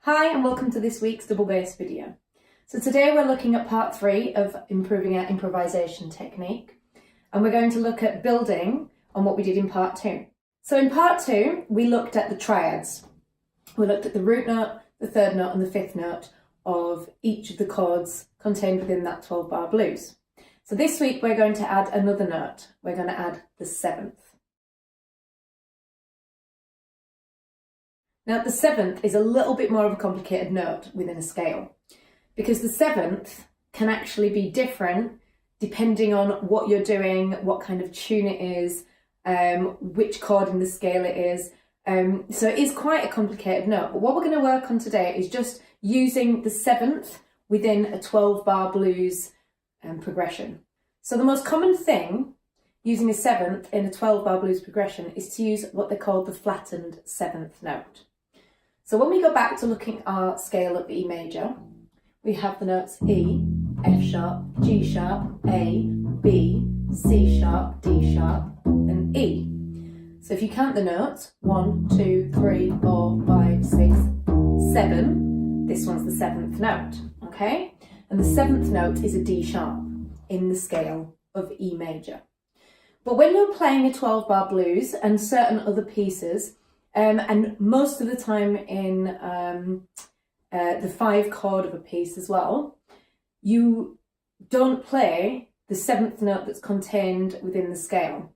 Hi and welcome to this week's double bass video. So today we're looking at part 3 of improving our improvisation technique, and we're going to look at building on what we did in part 2. So in part 2 we looked at the triads. We looked at the root note, the third note and the fifth note of each of the chords contained within that 12-bar blues. So this week we're going to add another note. We're going to add the 7th. Now the 7th is a little bit more of a complicated note within a scale, because the 7th can actually be different depending on what you're doing, what kind of tune it is, which chord in the scale it is. So it is quite a complicated note, but what we're going to work on today is just using the 7th within a 12-bar blues progression. So the most common thing using a 7th in a 12-bar blues progression is to use what they call the flattened 7th note. So when we go back to looking at our scale of E major, we have the notes E, F sharp, G sharp, A, B, C sharp, D sharp, and E. So if you count the notes, 1, 2, 3, 4, 5, 6, 7, this one's the 7th note, okay? And the 7th note is a D sharp in the scale of E major. But when you're playing a 12-bar blues and certain other pieces, and most of the time in the 5 chord of a piece as well, you don't play the 7th note that's contained within the scale.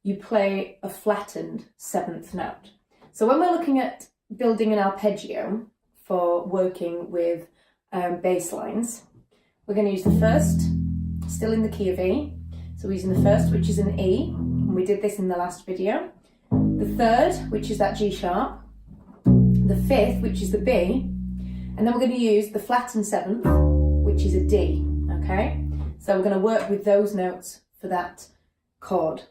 You play a flattened 7th note. So when we're looking at building an arpeggio for working with bass lines, we're going to use the first, still in the key of E. So we're using the first, which is an E, and we did this in the last video. The third, which is that G sharp. The fifth, which is the B. And then we're going to use the flattened 7th, which is a D, okay? So we're going to work with those notes for that chord.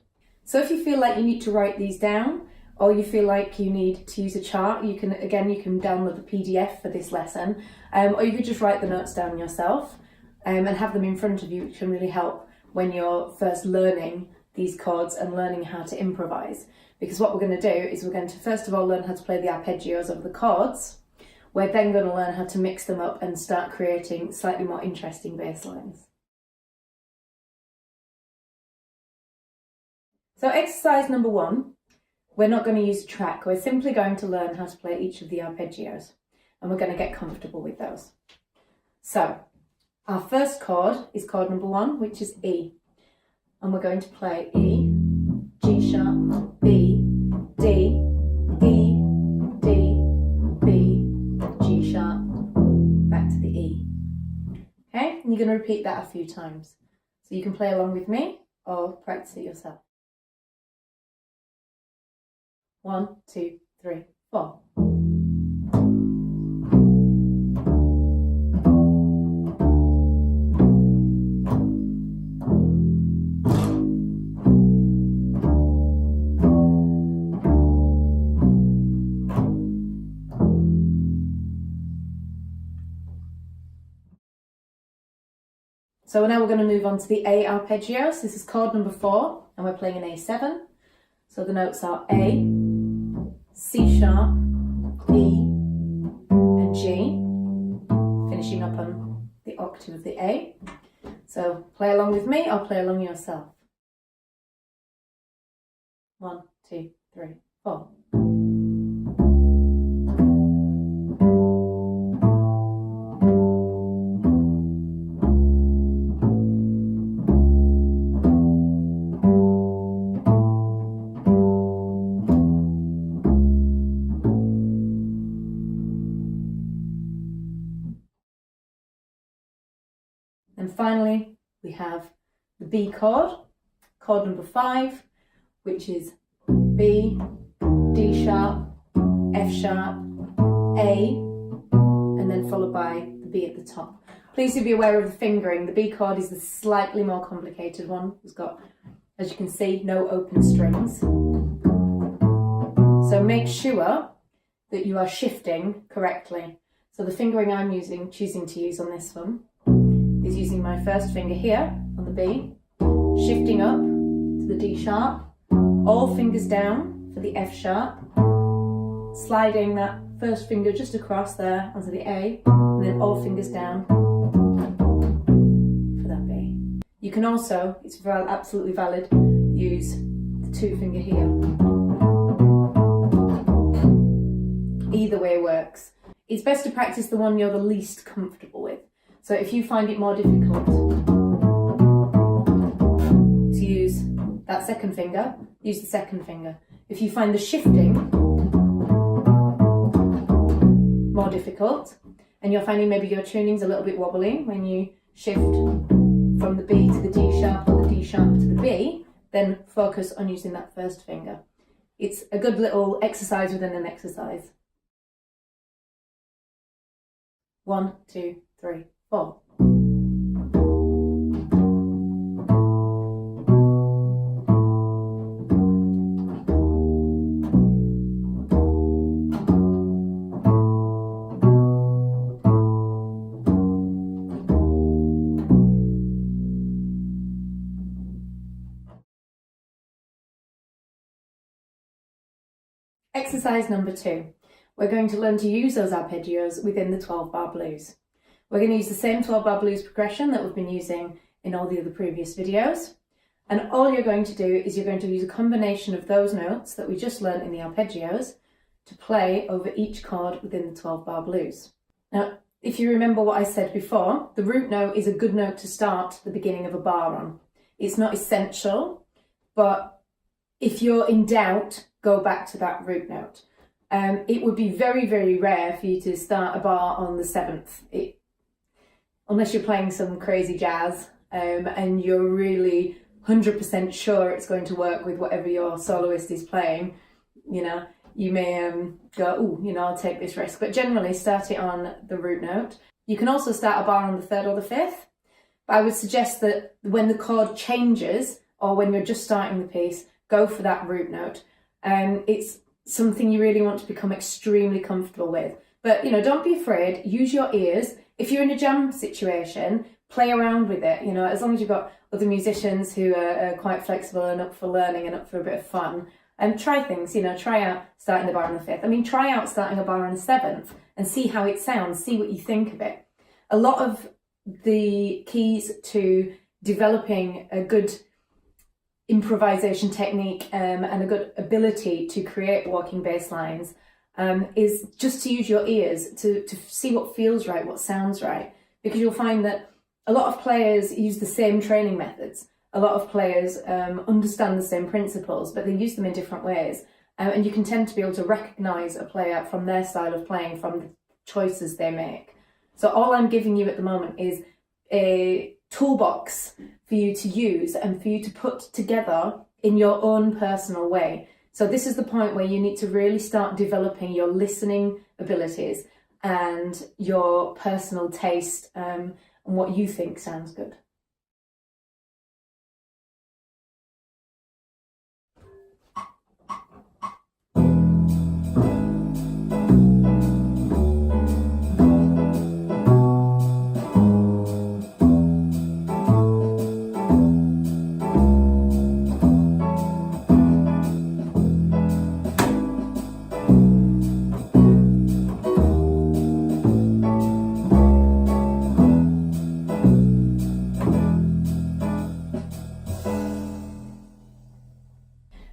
So if you feel like you need to write these down, or you feel like you need to use a chart, you can download the PDF for this lesson, or you could just write the notes down yourself and have them in front of you, which can really help when you're first learning these chords and learning how to improvise. Because what we're going to do is we're going to first of all learn how to play the arpeggios of the chords. We're then going to learn how to mix them up and start creating slightly more interesting bass lines. So exercise number 1, we're not going to use a track. We're simply going to learn how to play each of the arpeggios, and we're going to get comfortable with those. So our first chord is chord number 1, which is E. And we're going to play E, G sharp, B, D, E, D, B, G sharp, back to the E. Okay, and you're going to repeat that a few times. So you can play along with me or practice it yourself. 1, 2, 3, 4. So now we're going to move on to the A arpeggios. This is chord number 4, and we're playing an A7. So the notes are A, C sharp, E, and G, finishing up on the octave of the A. So play along with me, or play along yourself. 1, 2, 3, 4. And finally, we have the B chord, chord number 5, which is B, D sharp, F sharp, A, and then followed by the B at the top. Please do be aware of the fingering. The B chord is the slightly more complicated one. It's got, as you can see, no open strings. So make sure that you are shifting correctly. So the fingering I'm choosing to use on this one is using my first finger here on the B, shifting up to the D sharp, all fingers down for the F sharp, sliding that first finger just across there onto the A, and then all fingers down for that B. You can also, it's absolutely valid, use the 2 finger here. Either way works. It's best to practice the one you're the least comfortable with. So if you find it more difficult to use that 2nd finger, use the 2nd finger. If you find the shifting more difficult, and you're finding maybe your tuning's a little bit wobbly when you shift from the B to the D sharp or the D sharp to the B, then focus on using that 1st finger. It's a good little exercise within an exercise. 1, 2, 3, 4. Exercise number 2. We're going to learn to use those arpeggios within the 12-bar blues. We're going to use the same 12-bar blues progression that we've been using in all the other previous videos. And all you're going to do is you're going to use a combination of those notes that we just learned in the arpeggios to play over each chord within the 12-bar blues. Now, if you remember what I said before, the root note is a good note to start the beginning of a bar on. It's not essential, but if you're in doubt, go back to that root note. It would be very, very rare for you to start a bar on the 7th, unless you're playing some crazy jazz and you're really 100% sure it's going to work with whatever your soloist is playing. You know, you may go, oh, you know, I'll take this risk. But generally, start it on the root note. You can also start a bar on the 3rd or the 5th. But I would suggest that when the chord changes or when you're just starting the piece, go for that root note. It's something you really want to become extremely comfortable with. But, you know, don't be afraid. Use your ears. If you're in a jam situation, play around with it. You know, as long as you've got other musicians who are quite flexible and up for learning and up for a bit of fun, and try things. You know, try out starting the bar on the 5th. I mean, try out starting a bar on the 7th and see how it sounds. See what you think of it. A lot of the keys to developing a good improvisation technique and a good ability to create walking bass lines is just to use your ears to see what feels right, what sounds right, because you'll find that a lot of players use the same training methods. A lot of players understand the same principles, but they use them in different ways, and you can tend to be able to recognize a player from their style of playing, from the choices they make. So all I'm giving you at the moment is a toolbox for you to use and for you to put together in your own personal way. So this is the point where you need to really start developing your listening abilities and your personal taste and what you think sounds good.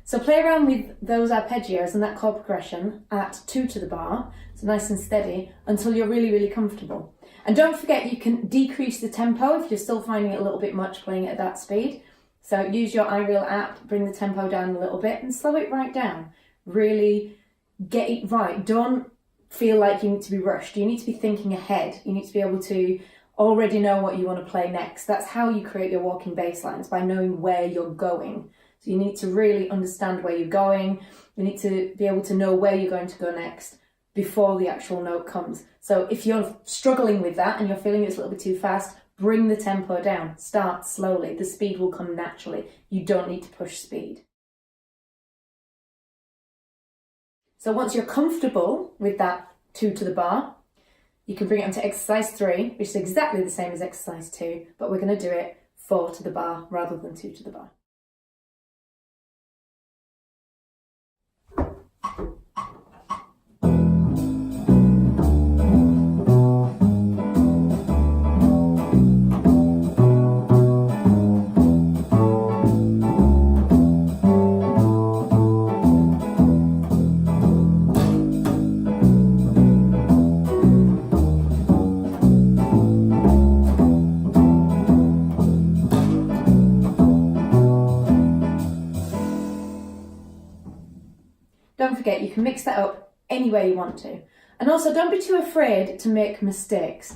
So play around with those arpeggios and that chord progression at 2 to the bar, so nice and steady, until you're really, really comfortable. And don't forget, you can decrease the tempo if you're still finding it a little bit much playing it at that speed. So use your iReal app, bring the tempo down a little bit and slow it right down. Really get it right. Don't feel like you need to be rushed. You need to be thinking ahead. You need to be able to already know what you want to play next. That's how you create your walking bass lines, by knowing where you're going. So you need to really understand where you're going. You need to be able to know where you're going to go next before the actual note comes. So if you're struggling with that and you're feeling it's a little bit too fast, bring the tempo down. Start slowly. The speed will come naturally. You don't need to push speed. So once you're comfortable with that 2 to the bar, you can bring it onto exercise 3, which is exactly the same as exercise 2, but we're going to do it 4 to the bar rather than 2 to the bar. forget, you can mix that up any way you want to. And also, don't be too afraid to make mistakes.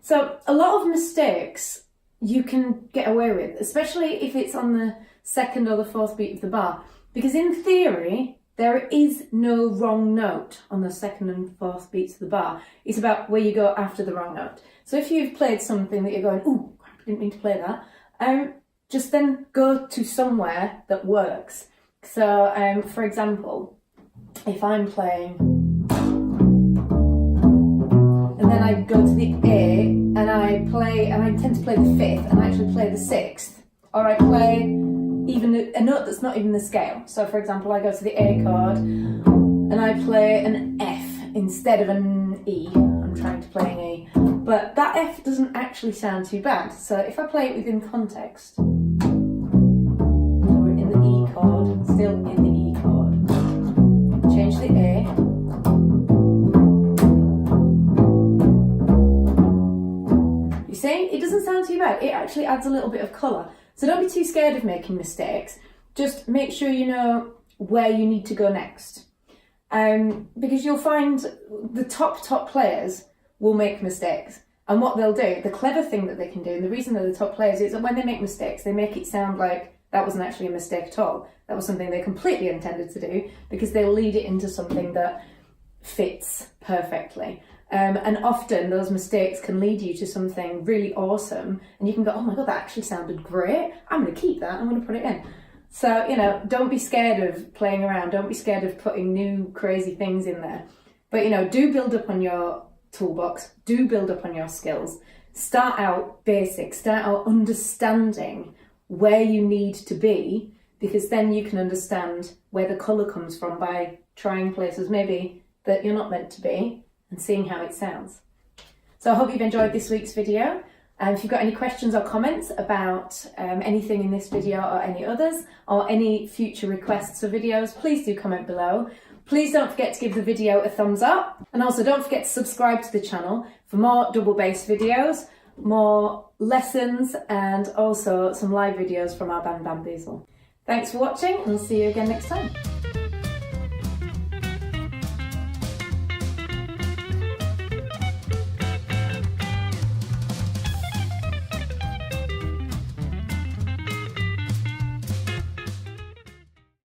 So a lot of mistakes you can get away with, especially if it's on the second or the fourth beat of the bar. Because in theory, there is no wrong note on the second and fourth beats of the bar. It's about where you go after the wrong note. So if you've played something that you're going, ooh, crap, I didn't mean to play that, just then go to somewhere that works. So, for example, if I'm playing, and then I go to the A, and I tend to play the fifth, and I actually play the sixth, or I play even a note that's not even the scale. So for example, I go to the A chord and I play an F instead of an E. I'm trying to play an E, but that F doesn't actually sound too bad. So if I play it within context, we're in the E chord, still in the E chord, change the A, you see, it doesn't sound too bad. It actually adds a little bit of colour. So don't be too scared of making mistakes. Just make sure you know where you need to go next. Because you'll find the top players will make mistakes. And what they'll do, the clever thing that they can do, and the reason they're the top players, is that when they make mistakes, they make it sound like that wasn't actually a mistake at all. That was something they completely intended to do, because they'll lead it into something that fits perfectly. And often those mistakes can lead you to something really awesome, and you can go, oh my God, that actually sounded great. I'm going to keep that. I'm going to put it in. So, you know, don't be scared of playing around. Don't be scared of putting new crazy things in there. But, you know, do build up on your toolbox. Do build up on your skills. Start out basic. Start out understanding where you need to be, because then you can understand where the colour comes from by trying places maybe that you're not meant to be, and seeing how it sounds. So I hope you've enjoyed this week's video. And if you've got any questions or comments about anything in this video or any others, or any future requests for videos, please do comment below. Please don't forget to give the video a thumbs up. And also don't forget to subscribe to the channel for more double bass videos, more lessons, and also some live videos from our band Bamboozle. Thanks for watching, and I'll see you again next time.